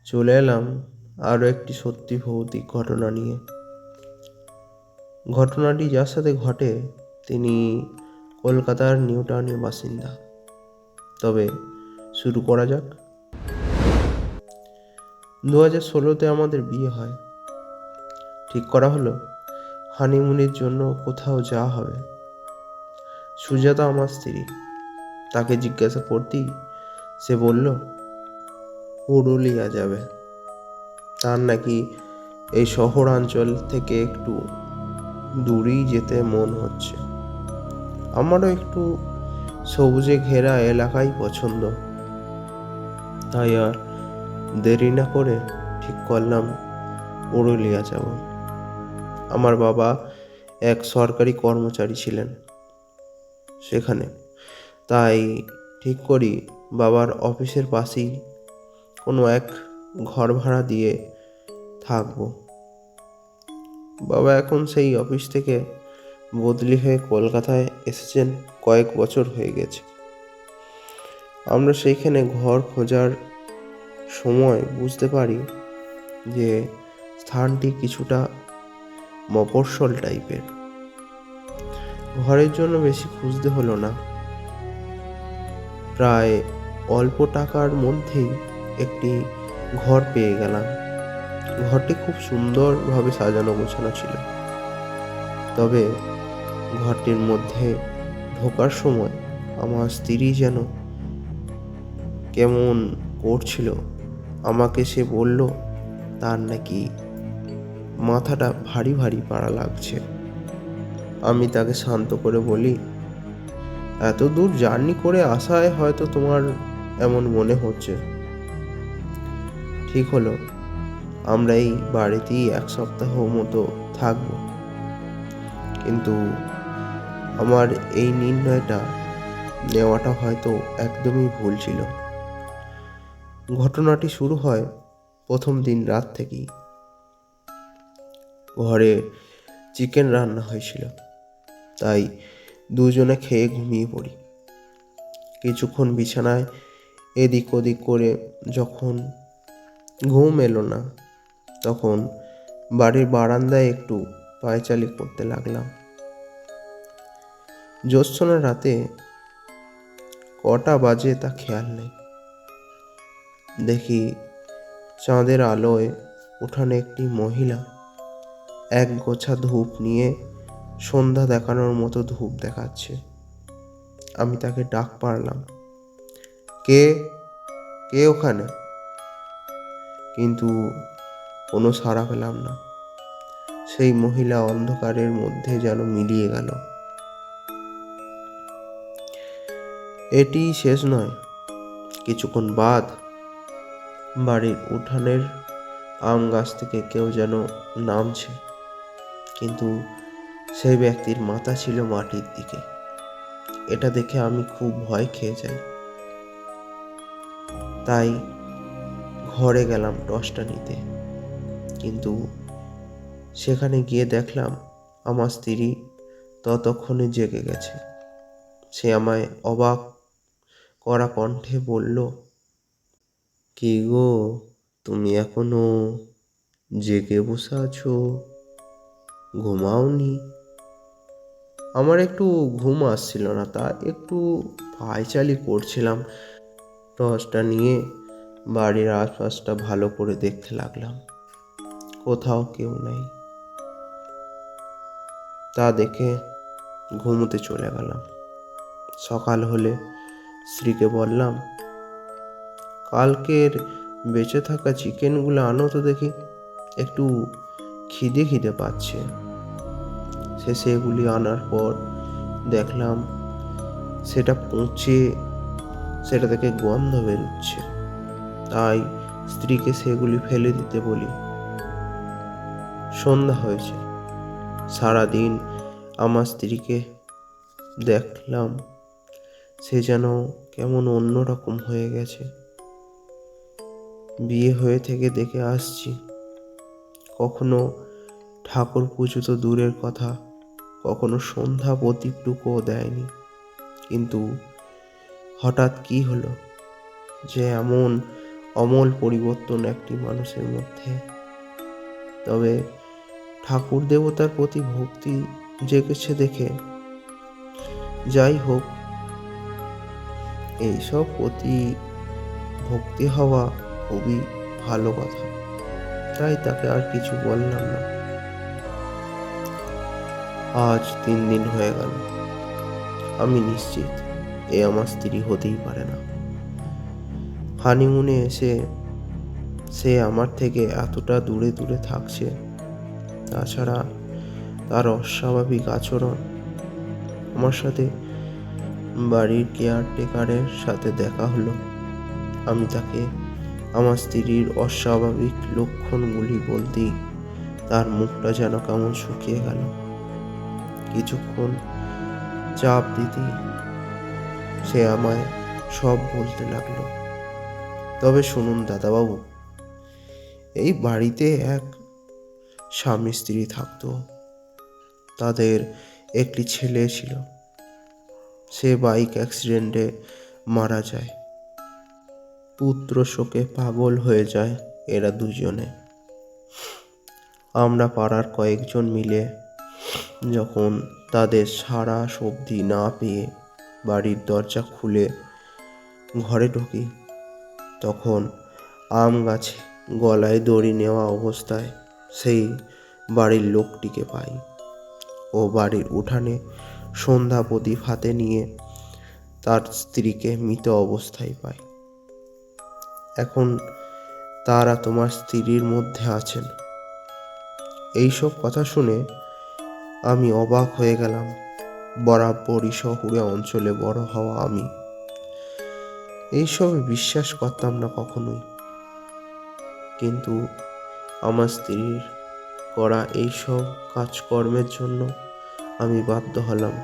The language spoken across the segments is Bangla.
চলে এলাম আরও একটি সত্যি ভৌতিক ঘটনা নিয়ে। ঘটনাটি যার সাথে ঘটে তিনি কলকাতার নিউ টাউনের বাসিন্দা। তবে শুরু করা যাক। 2016-তে আমাদের বিয়ে হয়। ঠিক করা হলো হানিমুনের জন্য কোথাও যাওয়া হবে। সুজাতা আমার স্ত্রী। তাকে জিজ্ঞাসা করতেই সে বলল পুরুলিয়া যাবে। তার নাকি এই শহরাঞ্চল থেকে একটু দূরেই যেতে মন হচ্ছে। আমারও একটু সবুজে ঘেরা এলাকাই পছন্দ। তাই আর দেরি না করে ঠিক করলাম পুরুলিয়া যাব। আমার বাবা এক সরকারি কর্মচারী ছিলেন সেখানে, তাই ঠিক করি বাবার অফিসের পাশেই কোনো এক ঘর ভাড়া দিয়ে থাকবো। বাবা এখন সেই অফিস থেকে বদলি হয়ে কলকাতায় এসেছেন, কয়েক বছর হয়ে গেছে। আমরা সেইখানে ঘর খোঁজার সময় বুঝতে পারি যে স্থানটি কিছুটা মফস্বল টাইপের। ঘরের জন্য বেশি খুঁজতে হলো না, প্রায় অল্প টাকার মধ্যেই একটি ঘর পেয়ে গেলাম। ঘরটি খুব সুন্দরভাবে সাজানো গোছানো ছিল। তবে ঘরটির মধ্যে ঢোকার সময় আমার স্ত্রী যেন কেমন করছিল। আমাকে সে বলল তার নাকি মাথাটা ভারী ভারী পাড়া লাগছে। আমি তাকে শান্ত করে বলি, এত দূর জার্নি করে আসায় হয়তো তোমার এমন মনে হচ্ছে। ঠিক হলো, আমরা এই বাড়িতেই 1 সপ্তাহ মতো থাকবো। কিন্তু আমার এই নির্ণয়টা নেওয়াটা হয়তো একদমই ভুল ছিল। ঘটনাটি শুরু হয় প্রথম দিন রাত থেকেই। ঘরে চিকেন রান্না হয়েছিল, তাই দুজনে খেয়ে ঘুমিয়ে পড়ি। কিছুক্ষণ বিছানায় এদিক ওদিক করে যখন ঘুম এলো না, তখন বাড়ির বারান্দায় একটু পায়চারি করতে লাগলাম। জ্যোৎস্না রাতে কটা বাজে তা খেয়াল নেই। দেখি চাঁদের আলোয় উঠানে একটি মহিলা এক গোছা ধূপ নিয়ে সন্ধ্যা দেখানোর মতো ধূপ দেখাচ্ছে। আমি তাকে ডাক পারলাম, কে কে ওখানে? কিন্তু কোনো সাড়া পেলাম না। সেই মহিলা অন্ধকারের মধ্যে যেন মিলিয়ে গেল। এটি শেষ নয়। কিছুক্ষণ বাদ বাড়ির উঠানের আম গাছ থেকে কেউ যেন নামছে, কিন্তু সেই ব্যক্তির মাথা ছিল মাটির দিকে। এটা দেখে আমি খুব ভয় খেয়ে যাই। তাই ঘরে গেলাম টর্চটা নিতে, কিন্তু সেখানে গিয়ে দেখলাম আমার স্ত্রী ততক্ষণে জেগে গেছে। সে আমায় অবাক করা কণ্ঠে বলল, কি গো, তুমি এখনো জেগে বসে আছো? ঘুমাওনি? আমার একটু ঘুম আসছিল না, তা একটু পায়চারি করছিলাম। টর্চটা নিয়ে বাড়ির আশপাশটা ভালো করে দেখতে লাগলাম। কোথাও কেউ নেই। তা দেখে ঘুমোতে চলে গেলাম। সকাল হলে স্ত্রীকে বললাম, কালকের বেঁচে থাকা চিকেনগুলো আনো তো দেখি, একটু খিদে খিদে পাচ্ছে। সে সেগুলি আনার পর দেখলাম সেটা পচে সেটা থেকে গন্ধ বেরোচ্ছে। তাই স্ত্রীকে সেগুলি ফেলে দিতে বলি। সন্ধ্যা হয়েছে। সারাদিন আমার স্ত্রীকে দেখলাম সে যেন কেমন অন্যরকম হয়ে গেছে। বিয়ে হয়ে থেকে দেখে আসছি, কখনো ঠাকুর পুজো তো দূরের কথা, কখনো সন্ধ্যা প্রদীপটুকুও দেয়নি। কিন্তু হঠাৎ কি হলো যে এমন অমল পরিবর্তন একটি মানুষের মধ্যে। তবে ঠাকুর দেবতার প্রতি ভক্তি জেগেছে দেখে, যাই হোক, এইসব প্রতি ভক্তি হওয়া খুবই ভালো কথা, তাই তাকে আর কিছু বললাম না। আজ 3 দিন হয়ে গেল। আমি নিশ্চিত এ আমার স্ত্রী হতেই পারে না। হানিমুনে এসে সে আমার থেকে এতটা দূরে দূরে থাকছে। তাছাড়া তার অস্বাভাবিক আচরণ, আমার সাথে বাড়ির কেয়ারটেকারের সাথে দেখা হলো। আমি তাকে আমার স্ত্রীর অস্বাভাবিক লক্ষণগুলি বলতেই তার মুখটা যেন কেমন শুকিয়ে গেল। কিছুক্ষণ চাপ দিতেই সে আমায় সব বলতে লাগলো। তবে শুনুন দাদাবাবু, এই বাড়িতে এক স্বামী স্ত্রী থাকতো। তাদের একটি ছেলে ছিল। সে বাইক অ্যাক্সিডেন্টে মারা যায়। পুত্র শোকে পাগল হয়ে যায় এরা দুজনে। আমরা পাড়ার কয়েকজন মিলে যখন তাদের সারা সবজি না পেয়ে বাড়ির দরজা খুলে ঘরে ঢুকি, তখন আম গাছে গলায় দড়ি নেওয়া অবস্থায় সেই বাড়ির লোকটিকে পাই। ও বাড়ির উঠানে সন্ধ্যা প্রদীপ হাতে নিয়ে তার স্ত্রীকে মৃত অবস্থায় পায়। এখন তারা তোমার স্ত্রীর মধ্যে আছেন। এইসব কথা শুনে আমি অবাক হয়ে গেলাম। বরাবরই শহুরে অঞ্চলে বড় হওয়া আমি এইসবে বিশ্বাস করতাম না কখনোই, কিন্তু আমার স্ত্রীর করা এইসব কাজকর্মের জন্য আমি বাধ্য হলাম।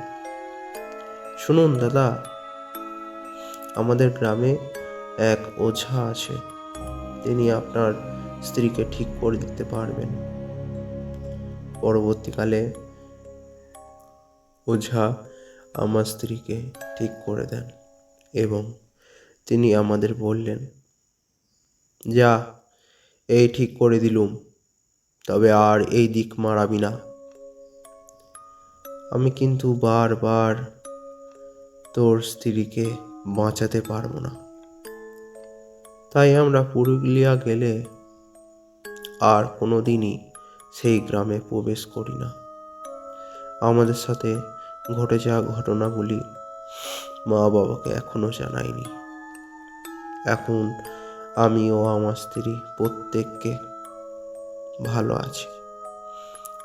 শুনুন দাদা, আমাদের গ্রামে এক ওঝা আছে। তিনি আপনার স্ত্রীকে ঠিক করে দিতে পারবেন। পরবর্তীকালে ওঝা আমার স্ত্রীকে ঠিক করে দেন এবং তিনি আমাদের বললেন, যা, এই ঠিক করে দিলুম, তবে আর এই দিক মারাবি না। আমি কিন্তু বারবার তোর স্ত্রীকে বাঁচাতে পারবো না। তাই আমরা পুরুলিয়া গেলে আর কোনোদিনই সেই গ্রামে প্রবেশ করি না। আমাদের সাথে ঘটে যাওয়া ঘটনাগুলি মা বাবাকে এখনো জানাইনি। এখন আমি ও আমার স্ত্রী প্রত্যেককে ভালো আছি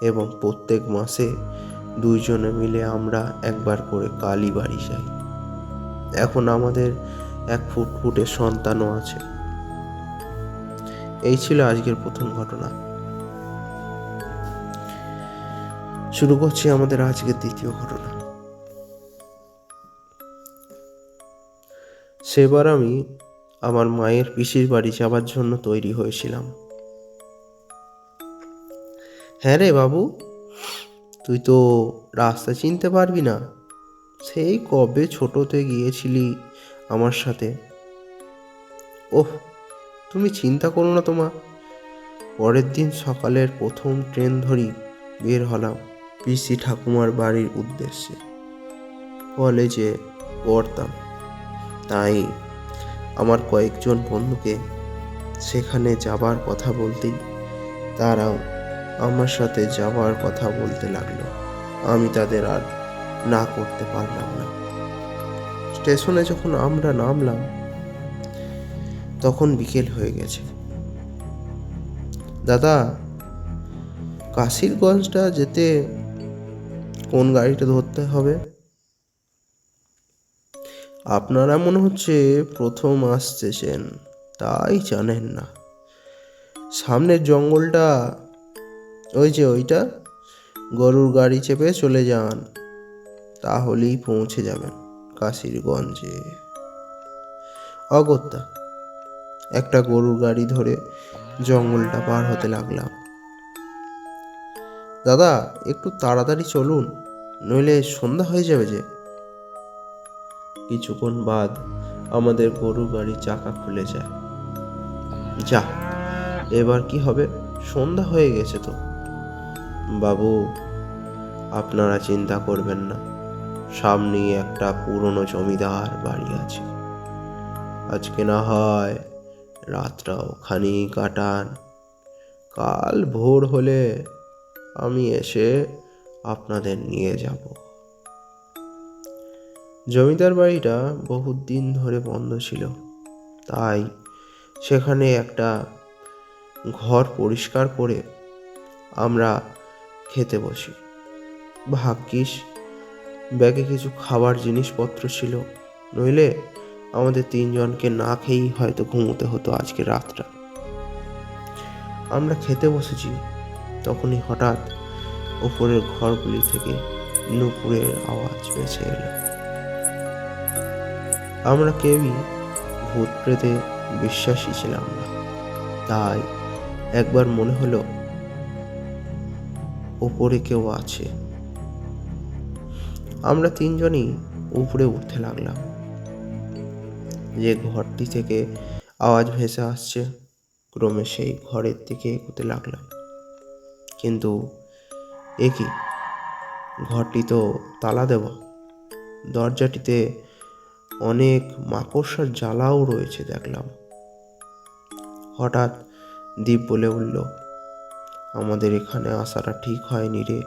এবং প্রত্যেক মাসে দুইজনে মিলে আমরা একবার করে কালী বাড়ি যাই। এখন আমাদের এক ফুটফুটে সন্তানও আছে। এই ছিল আজকের প্রথম ঘটনা। শুরু করছি আমাদের আজকের দ্বিতীয় ঘটনা। সেবার আমি আমার মায়ের পিসির বাড়ি যাবার জন্য তৈরি হয়েছিলাম। হ্যাঁ রে বাবু, তুই তো রাস্তা চিনতে পারবি না? সেই কবে ছোটতে গিয়েছিলি আমার সাথে। ওহ, তুমি চিন্তা করো না তোমা। পরের দিন সকালের প্রথম ট্রেন ধরি বের হলাম পিসি ঠাকুমার বাড়ির উদ্দেশ্যে। কলেজে পড়তাম, তাই আমার কয়েকজন বন্ধুকে সেখানে যাবার কথা বলতেই তারাও আমার সাথে যাওয়ার কথা বলতে লাগলো। আমি তাদের আর না করতে পারলাম না। স্টেশনে যখন আমরা নামলাম তখন বিকেল হয়ে গেছে। দাদা, কাশিরগঞ্জটা যেতে কোন গাড়িটা ধরতে হবে? আপনারা মনে হচ্ছে প্রথম আসতেছেন, তাই জানেন না। সামনের জঙ্গলটা, ওই যে ওইটা, গরুর গাড়ি চেপে চলে যান, তাহলেই পৌঁছে যাবেন কাশিরগঞ্জে। অগত্যা একটা গরুর গাড়ি ধরে জঙ্গলটা পার হতে লাগলাম। দাদা, একটু তাড়াতাড়ি চলুন, নইলে সন্ধ্যা হয়ে যাবে যে। কিছুক্ষণ বাদ আমাদের গরুর গাড়ির চাকা খুলে যায়। যা, এবার কি হবে? সন্ধ্যা হয়ে গেছে তো। বাবু, আপনারা চিন্তা করবেন না, সামনেই একটা পুরনো জমিদার বাড়ি আছে। আজকে না হয় রাতটা ওখানেই কাটান। কাল ভোর হলে আমি এসে আপনাদের নিয়ে যাব। জমিদার বাড়িটা বহুত দিন ধরে বন্ধ ছিল, তাই সেখানে একটা ঘর পরিষ্কার করে আমরা খেতে বসি। ভাগ্যিস ব্যাগে কিছু খাবার জিনিসপত্র ছিল, নইলে আমাদের তিনজনকে না খেয়েই হয়তো ঘুমোতে হতো আজকে রাতটা। আমরা খেতে বসেছি, তখনই হঠাৎ উপরের ঘরগুলি থেকে নুপুরের আওয়াজ ভেসে এলো। আমরা কেউই ভূত প্রেতে বিশ্বাসী ছিলাম না, তাই একবার মনে হলো উপরে কেউ আছে। আমরা তিনজনই উপরে উঠতে লাগলাম। যে ঘরটি থেকে আওয়াজ ভেসে আসছে, ক্রমে সেই ঘরের দিকে এগোতে লাগলাম। কিন্তু এ কি, ঘরটি তো তালা দেওয়া। দরজাটিতে অনেক মাকড়সার জ্বালাও রয়েছে দেখলাম। হঠাৎ দীপ বলে উঠল, আমাদের এখানে আসাটা ঠিক হয়নি রে।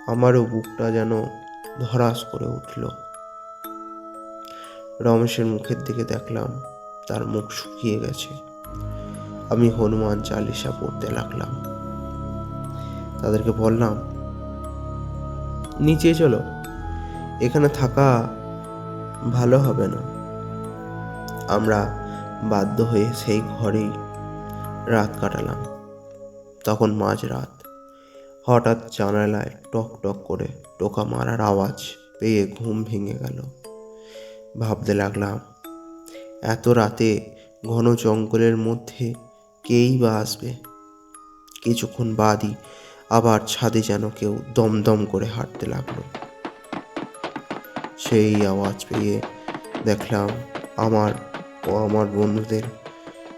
আমারও বুকটা যেন ধড়াস করে উঠল। রমেশের মুখের দিকে দেখলাম, তার মুখ শুকিয়ে গেছে। আমি হনুমান চালিসা পড়তে লাগলাম। তাদেরকে বললাম, নিচে চলো, এখানে থাকা ভালো হবে না। আমরা বাধ্য হয়ে সেই ঘরেই রাত কাটালাম। তখন মাঝরাত। হঠাৎ জানালায় টক টক করে টোকা মারার আওয়াজ পেয়ে ঘুম ভেঙে গেল। ভাবতে লাগলাম, এত রাতে ঘন জঙ্গলের মধ্যে কেই বা আসবে। কিছুক্ষণ বাদই আবার ছাদে যেন কেউ দমদম করে হাঁটতে লাগলো। সেই আওয়াজ পেয়ে দেখলাম আমার ও আমার বন্ধুদের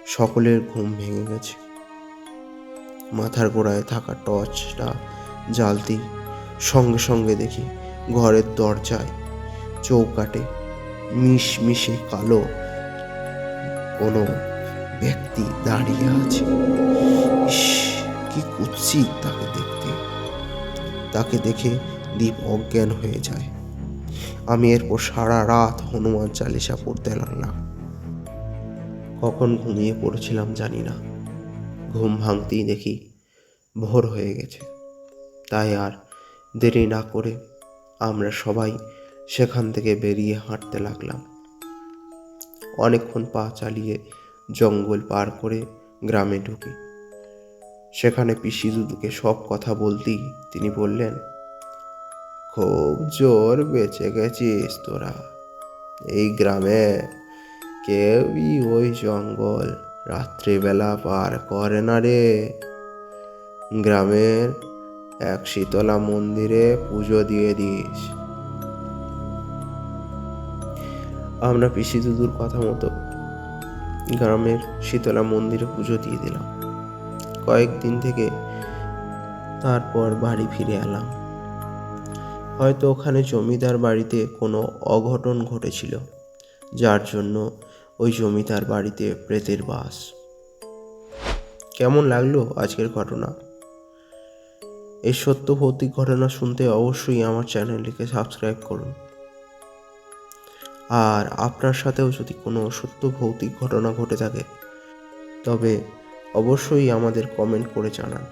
সকলের ঘুম ভেঙে গেছে। মাথার গোড়ায় থাকা টর্চটা জ্বালতেই সঙ্গে সঙ্গে দেখি ঘরের দরজায় চৌকাঠে মিশমিশে কালো কোনো ব্যক্তি দাঁড়িয়ে আছে। ইস, কি কুৎসিত তাকে দেখতে! তাকে দেখে দীপ অজ্ঞান হয়ে যায়। আমি এরপর সারা রাত হনুমান চালিসা পড়তে লাগলাম। কখন ঘুমিয়ে পড়েছিলাম জানি না। ঘুম ভাঙতেই দেখি ভোর হয়ে গেছে। তাই আর দেরি না করে আমরা সবাই সেখান থেকে বেরিয়ে হাঁটতে লাগলাম। অনেকক্ষণ পা চালিয়ে জঙ্গল পার করে গ্রামে ঢুকি। সেখানে পিসি দুদুকে সব কথা বলতেই তিনি বললেন, খুব জোর বেঁচে গেছিস তোরা। এই গ্রামে কেউই ওই জঙ্গল রাত্রিবেলা পার করে না রে। গ্রামের এক শীতলা মন্দিরে পুজো দিয়ে দিস। আমরা পিসি দুদুর কথা মতো গ্রামের শীতলা মন্দিরে পুজো দিয়ে দিলাম। কয়েকদিন থেকে তারপর বাড়ি ফিরে এলাম। হয়তো ওখানে জমিদার বাড়িতে কোনো অঘটন ঘটেছিল, যার জন্য ওই জমিদার বাড়িতে প্রেতের বাস। কেমন লাগলো আজকের ঘটনা? এই সত্য ভৌতিক ঘটনা শুনতে অবশ্যই আমার চ্যানেলটিকে সাবস্ক্রাইব করুন। আর আপনার সাথেও যদি কোনো সত্য ভৌতিক ঘটনা ঘটে থাকে, তবে অবশ্যই আমাদের কমেন্ট করে জানান।